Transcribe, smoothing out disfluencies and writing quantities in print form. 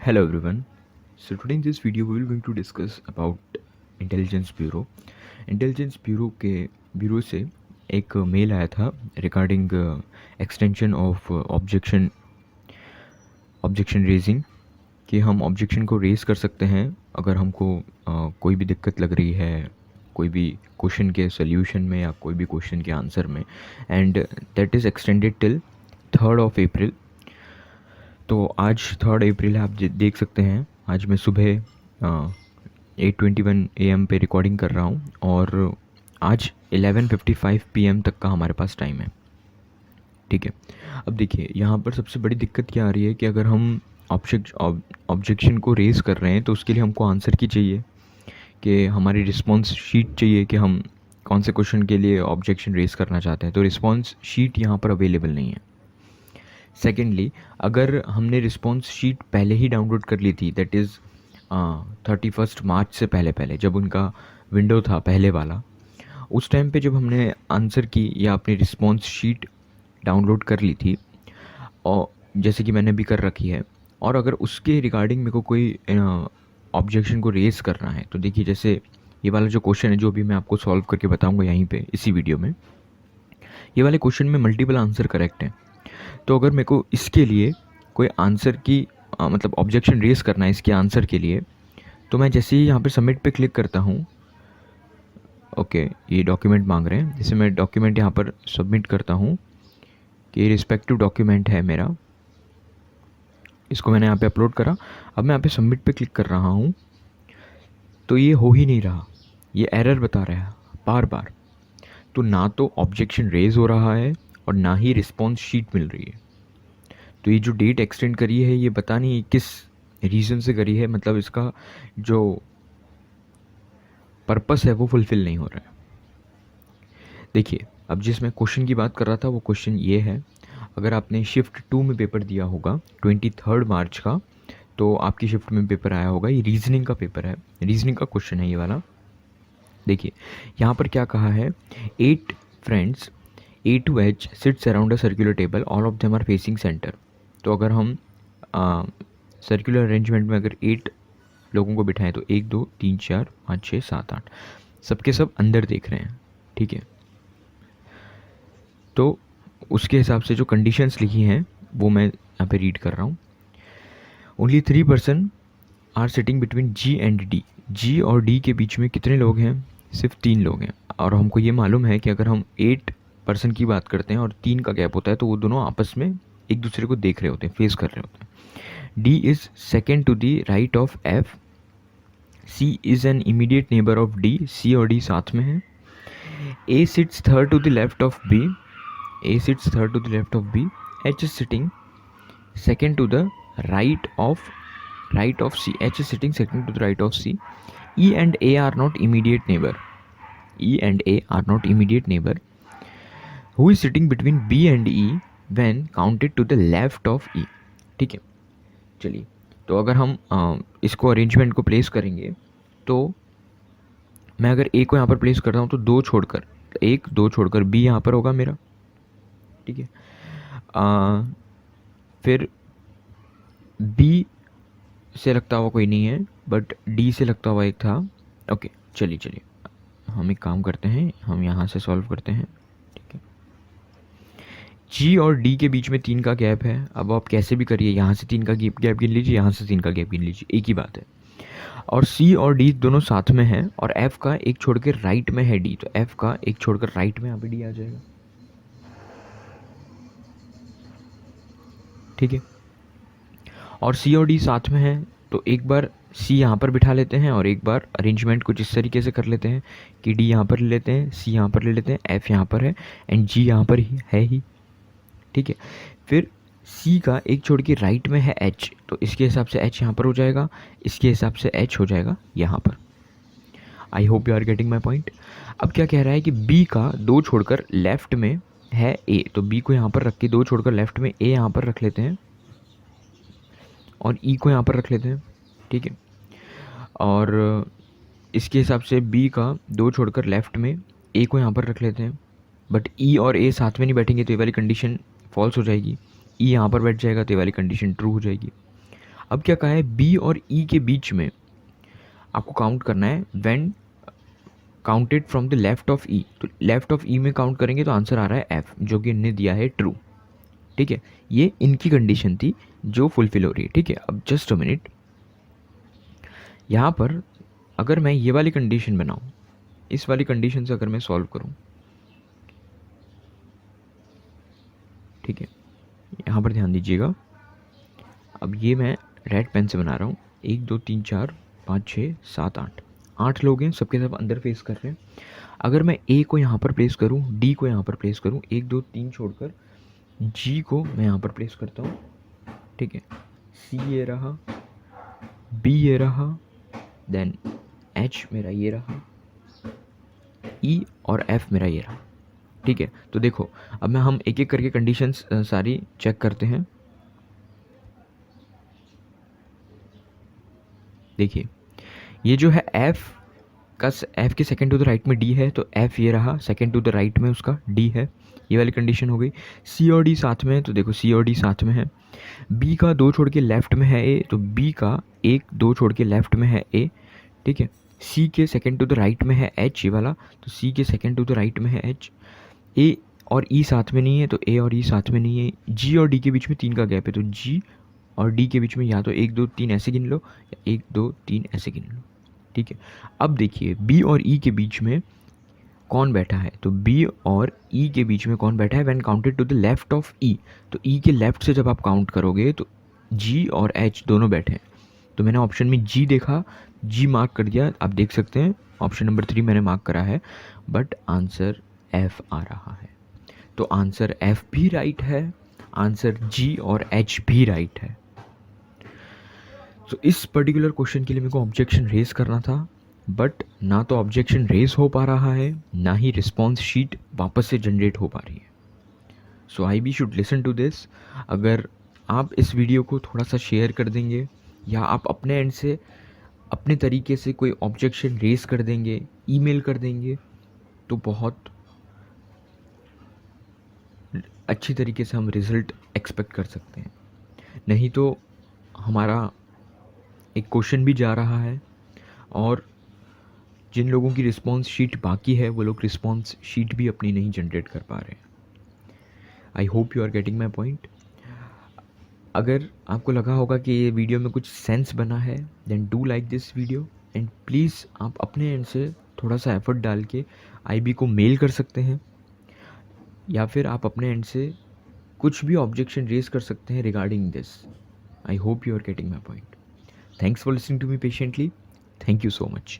Hello everyone. So today in this video we will going to discuss about intelligence bureau. Intelligence bureau से एक mail आया था regarding extension of objection raising कि हम objection को rays कर सकते हैं अगर हमको कोई भी दिक्कत लग रही है कोई भी क्वेश्चन के सोल्यूशन में या कोई भी क्वेश्चन के आंसर में, and that is extended till 3rd अप्रैल। तो आज 3rd अप्रैल है, आप देख सकते हैं आज मैं सुबह 8:21 AM पे रिकॉर्डिंग कर रहा हूँ और आज 11:55 PM तक का हमारे पास टाइम है। ठीक है, अब देखिए यहाँ पर सबसे बड़ी दिक्कत क्या आ रही है कि अगर हम ऑब्जेक्शन को रेज़ कर रहे हैं तो उसके लिए हमको आंसर की चाहिए कि हमारी रिस्पॉन्स शीट चाहिए कि हम कौन से क्वेश्चन के लिए ऑब्जेक्शन रेज़ करना चाहते हैं। तो रिस्पॉन्स शीट यहाँ पर अवेलेबल नहीं है। सेकेंडली, अगर हमने रिस्पॉन्स शीट पहले ही डाउनलोड कर ली थी, दैट इज़ 31 मार्च से पहले जब उनका विंडो था पहले वाला, उस टाइम पे जब हमने आंसर की या अपनी रिस्पॉन्स शीट डाउनलोड कर ली थी, और जैसे कि मैंने भी कर रखी है, और अगर उसके रिगार्डिंग मेरे को कोई ऑब्जेक्शन को रेज़ करना है तो देखिए जैसे ये वाला जो क्वेश्चन है जो भी मैं आपको सॉल्व करके बताऊंगा यहीं पे इसी वीडियो में, ये वाले क्वेश्चन में मल्टीपल आंसर करेक्ट हैं। तो अगर मेरे को इसके लिए कोई आंसर की मतलब ऑब्जेक्शन रेज़ करना है इसके आंसर के लिए, तो मैं जैसे ही यहाँ पे सबमिट पे क्लिक करता हूँ, ओके ये डॉक्यूमेंट मांग रहे हैं, जैसे मैं डॉक्यूमेंट यहाँ पर सबमिट करता हूँ कि रिस्पेक्टिव डॉक्यूमेंट है मेरा, इसको मैंने यहाँ पे अपलोड करा। अब मैं यहाँ पे सबमिट पे क्लिक कर रहा हूँ तो ये हो ही नहीं रहा, ये एरर बता रहा है बार बार। तो ना तो ऑब्जेक्शन रेज़ हो रहा है और ना ही रिस्पॉन्स शीट मिल रही है। तो ये जो डेट एक्सटेंड करी है ये पता नहीं किस रीज़न से करी है, मतलब इसका जो पर्पस है वो फुलफ़िल नहीं हो रहा है। देखिए अब जिस मैं क्वेश्चन की बात कर रहा था वो क्वेश्चन ये है, अगर आपने शिफ्ट 2 में पेपर दिया होगा 23 मार्च का, तो आपकी शिफ्ट में पेपर आया होगा, ये रीजनिंग का पेपर है, रीजनिंग का क्वेश्चन है ये वाला। देखिए यहाँ पर क्या कहा है, 8 friends A to H sits around a circular table, all of them are facing center। तो अगर हम सर्कुलर अरेंजमेंट में अगर 8 लोगों को बिठाएं तो 1 2 3 4 5 6 7 8 सबके सब अंदर देख रहे हैं। ठीक है, तो उसके हिसाब से जो कंडीशंस लिखी हैं वो मैं यहाँ पे रीड कर रहा हूँ। Only 3 person are sitting between G and D। G और D के बीच में कितने लोग हैं? सिर्फ 3 लोग हैं। और हमको ये मालूम है कि अगर हम 8 पर्सन की बात करते हैं और 3 का गैप होता है तो वो दोनों आपस में एक दूसरे को देख रहे होते हैं, फेस कर रहे होते हैं। D is second to the right of F। C is an immediate neighbour of D। C और D साथ में है। A sits third to the left of B। A sits third to the left of B. H is sitting second to the right of C. H is sitting second to the right of C. E and A are not immediate neighbor. E and A are not immediate neighbor. Who is sitting between B and E when counted to the left of E? ठीक है, चलिए तो अगर हम इसको arrangement को place करेंगे तो मैं अगर A को यहाँ पर प्लेस करता हूँ तो 2 छोड़कर 1 2 छोड़कर B यहाँ पर होगा मेरा। ठीक है, फिर B से लगता हुआ कोई नहीं है बट D से लगता हुआ एक था। ओके चलिए हम एक काम करते हैं, हम यहाँ से सॉल्व करते हैं। ठीक है, G और D के बीच में 3 का गैप है। अब आप कैसे भी करिए, यहाँ से 3 का गैप गिन लीजिए, यहाँ से 3 का गैप गिन लीजिए, एक ही बात है। और C और D दोनों साथ में हैं और F का एक छोड़ के राइट में है D, तो F का एक छोड़कर राइट में यहाँ पे D आ जाएगा। ठीक है, और C और D साथ में है तो एक बार C यहाँ पर बिठा लेते हैं और एक बार अरेंजमेंट कुछ इस तरीके से कर लेते हैं कि D यहाँ पर ले लेते हैं, C यहाँ पर ले लेते हैं, F यहाँ पर है एंड G यहाँ पर ही है ही। ठीक है, फिर C का एक छोड़ के राइट में है H, तो इसके हिसाब से H यहाँ पर हो जाएगा, इसके हिसाब से H हो जाएगा यहाँ पर। I hope you are getting my point. अब क्या कह रहा है कि B का 2 छोड़कर लेफ्ट में है A, तो B को यहाँ पर रख के 2 छोड़कर लेफ्ट में A यहाँ पर रख लेते हैं और E को यहाँ पर रख लेते हैं। ठीक है, और इसके हिसाब से B का 2 छोड़कर लेफ्ट में A को यहाँ पर रख लेते हैं, बट E और A साथ में नहीं बैठेंगे तो ये वाली कंडीशन फॉल्स हो जाएगी। E यहाँ पर बैठ जाएगा तो ये वाली कंडीशन ट्रू हो जाएगी। अब क्या कहा है, बी और ई के बीच में आपको काउंट करना है when counted from the left of E. तो लेफ्ट ऑफ ई में काउंट करेंगे तो आंसर आ रहा है एफ, जो कि इनने दिया है ट्रू। ठीक है, ये इनकी कंडीशन थी जो फुलफिल हो रही है। ठीक है, अब जस्ट अ मिनट, यहाँ पर अगर मैं ये वाली कंडीशन बनाऊँ, इस वाली कंडीशन से अगर मैं सॉल्व करूँ, ठीक है, यहाँ पर ध्यान दीजिएगा। अब ये मैं रेड पेन से बना रहा हूँ, 1 2 3 4 5 6 7 8, 8 लोग हैं, सबके सब अंदर फेस कर रहे हैं। अगर मैं ए को यहाँ पर प्लेस करूँ, डी को यहाँ पर प्लेस करूँ, 1 2 3 छोड़कर जी को मैं यहाँ पर प्लेस करता हूँ। ठीक है, सी ये रहा, बी ये रहा, देन एच मेरा ये रहा, ई और एफ मेरा ये रहा। ठीक है, तो देखो अब मैं हम एक एक करके कंडीशंस सारी चेक करते हैं। देखिए ये जो है एफ का, एफ के सेकंड टू द राइट में डी है, तो एफ ये रहा, सेकंड टू द राइट में उसका डी है, ये वाली कंडीशन हो गई। सी और डी साथ में है, तो देखो सी और डी साथ में है। बी का 2 छोड़ के लेफ्ट में है ए, तो बी का 1 2 छोड़ के लेफ्ट में है ए। ठीक है, सी के सेकंड टू द राइट में है एच, ये वाला, तो सी के सेकंड टू द राइट में है एच। ए और ई साथ में नहीं है, तो ए और ई साथ में नहीं है। जी और डी के बीच में 3 का गैप है, तो जी और डी के बीच में या तो 1 2 3 ऐसे गिन लो, या 1 2 3 ऐसे गिन लो। ठीक है, अब देखिए बी और ई के बीच में कौन बैठा है, तो बी और ई के बीच में कौन बैठा है when counted to the left of E. तो ई के लेफ्ट से जब आप काउंट करोगे तो जी और एच दोनों बैठे हैं। तो मैंने ऑप्शन में जी देखा, जी मार्क कर दिया, आप देख सकते हैं ऑप्शन नंबर 3 मैंने मार्क करा है, बट आंसर एफ आ रहा है। तो आंसर एफ भी राइट है, आंसर जी और एच भी राइट है। तो इस पर्टिकुलर क्वेश्चन के लिए मेरे को ऑब्जेक्शन रेज करना था, बट ना तो ऑब्जेक्शन रेज हो पा रहा है, ना ही रिस्पॉन्स शीट वापस से जनरेट हो पा रही है। So I be should listen to this. अगर आप इस वीडियो को थोड़ा सा शेयर कर देंगे, या आप अपने एंड से अपने तरीके से कोई ऑब्जेक्शन रेज कर देंगे, ईमेल कर देंगे, तो बहुत अच्छी तरीके से हम रिज़ल्ट एक्सपेक्ट कर सकते हैं। नहीं तो हमारा एक क्वेश्चन भी जा रहा है, और जिन लोगों की रिस्पॉन्स शीट बाकी है वो लोग रिस्पॉन्स शीट भी अपनी नहीं जनरेट कर पा रहे हैं। I hope you are getting my point. अगर आपको लगा होगा कि ये वीडियो में कुछ सेंस बना है, then do like this video, and please आप अपने एंड से थोड़ा सा एफर्ट डाल के आईबी को मेल कर सकते हैं, या फिर आप अपने एंड से कुछ भी ऑब्जेक्शन रेज कर सकते हैं regarding this. I hope you are getting my point. Thanks for listening to me patiently. Thank you so much.